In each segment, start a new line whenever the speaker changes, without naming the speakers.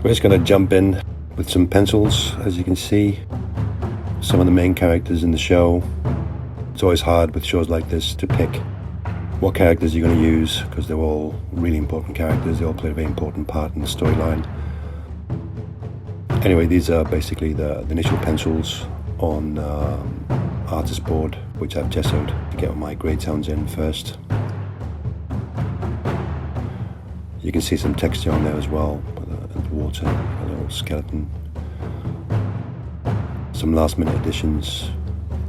We're just going to jump in with some pencils. As you can see, some of the main characters in the show. It's always hard with shows like this to pick what characters you're going to use, because they're all really important characters. They all play a very important part in the storyline. Anyway, these are basically the initial pencils on artist board, which I've gessoed to get my grey tones in first. You can see some texture on there as well, with water, a little skeleton. Some last minute additions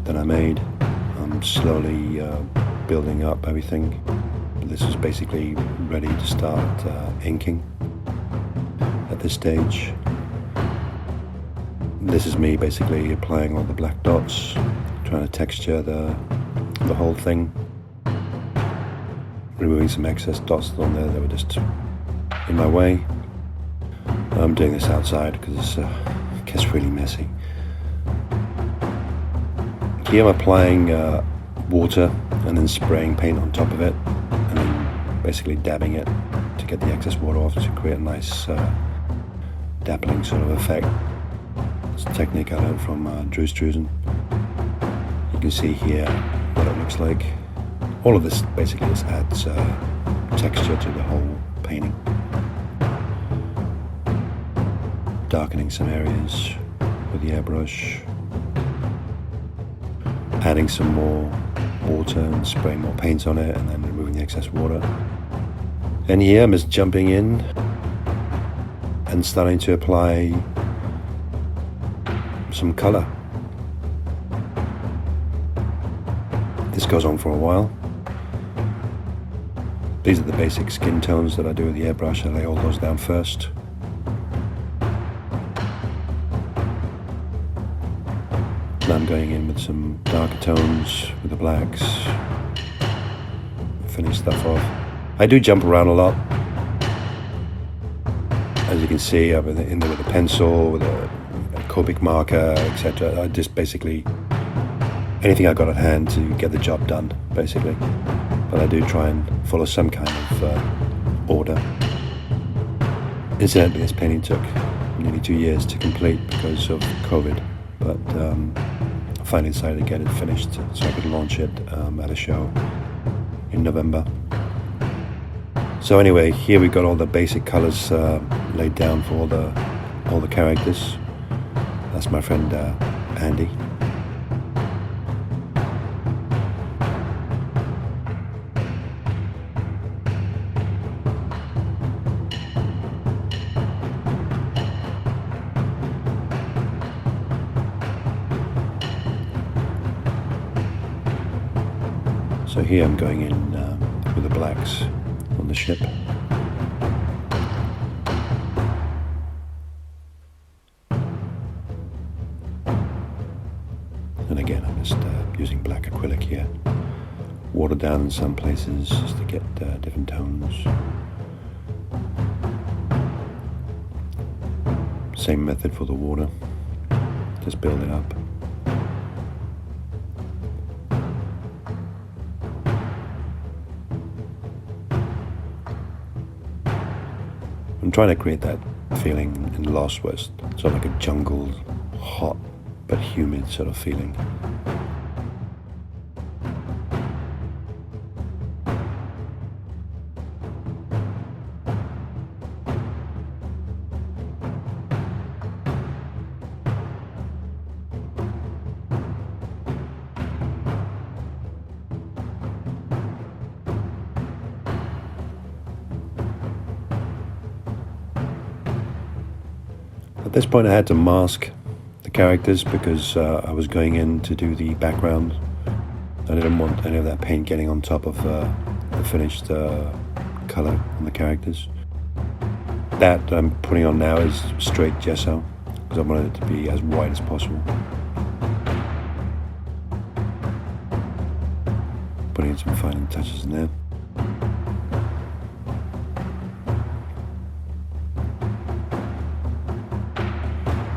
that I made. I'm slowly building up everything. This is basically ready to start inking at this stage. This is me basically applying all the black dots, trying to texture the whole thing, removing some excess dots on there that were just in my way. I'm doing this outside because it gets really messy. Here I'm applying water and then spraying paint on top of it, and then basically dabbing it to get the excess water off to create a nice dappling sort of effect. It's a technique I learned from Drew Struzan. You can see here what it looks like. All of this basically just adds texture to the whole painting. Darkening some areas with the airbrush. Adding some more water and spraying more paint on it, and then removing the excess water. And here I'm just jumping in and starting to apply some color. This goes on for a while. These are the basic skin tones that I do with the airbrush. I lay all those down first. Now I'm going in with some darker tones with the blacks. Finish stuff off. I do jump around a lot. As you can see, I'm in there with a pencil, with a Copic marker, etc. I just basically, anything I got at hand to get the job done, basically. But I do try and follow some kind of order. Incidentally, this painting took nearly 2 years to complete because of COVID, but I finally decided to get it finished so I could launch it at a show in November. So anyway, here we've got all the basic colors laid down for all the characters. That's my friend Andy. So here I'm going in with the blacks on the ship. And again, I'm just using black acrylic here. Watered down in some places just to get different tones. Same method for the water. Just build it up. I'm trying to create that feeling in Lost, where it's sort of like a jungle, hot but humid sort of feeling. At this point I had to mask the characters because I was going in to do the background. I didn't want any of that paint getting on top of the finished color on the characters. That I'm putting on now is straight gesso because I wanted it to be as white as possible. Putting in some fine touches in there.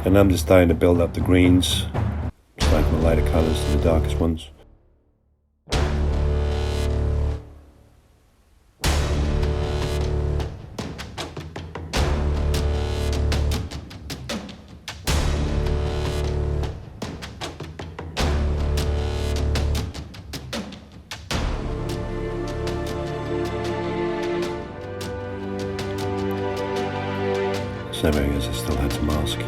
And I'm just starting to build up the greens, starting from the lighter colors to the darkest ones. Some areas I still had to mask.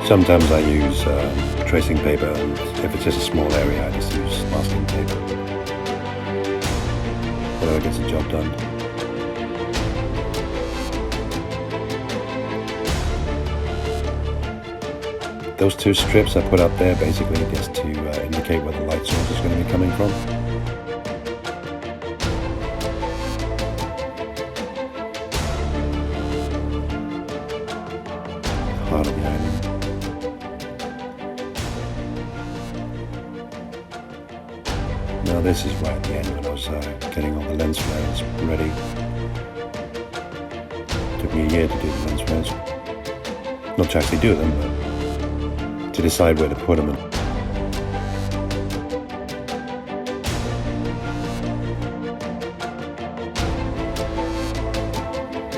Sometimes I use tracing paper, and if it's just a small area, I just use masking tape. Whatever gets the job done. Those two strips I put up there basically just to indicate where the light source is going to be coming from. Heart of the island. Now this is right at the end when I was getting all the lens flares ready. Took me a year to do the lens flares. Not to actually do them, but to decide where to put them in.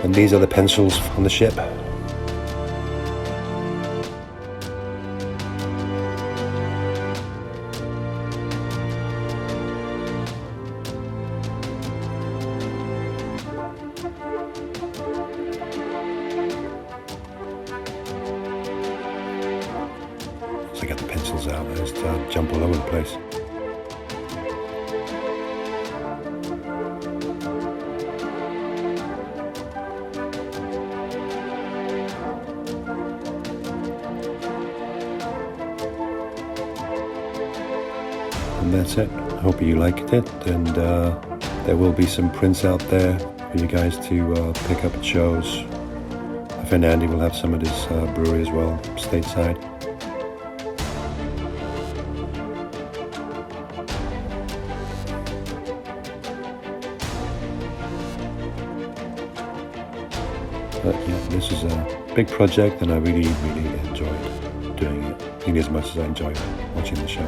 And these are the pencils on the ship. So I got the pencils out, I just jump all over the place. And that's it. I hope you liked it, and there will be some prints out there for you guys to pick up at shows. My friend Andy will have some at his brewery as well, stateside. But yeah, this is a big project, and I really enjoyed doing it. I think as much as I enjoyed watching the show.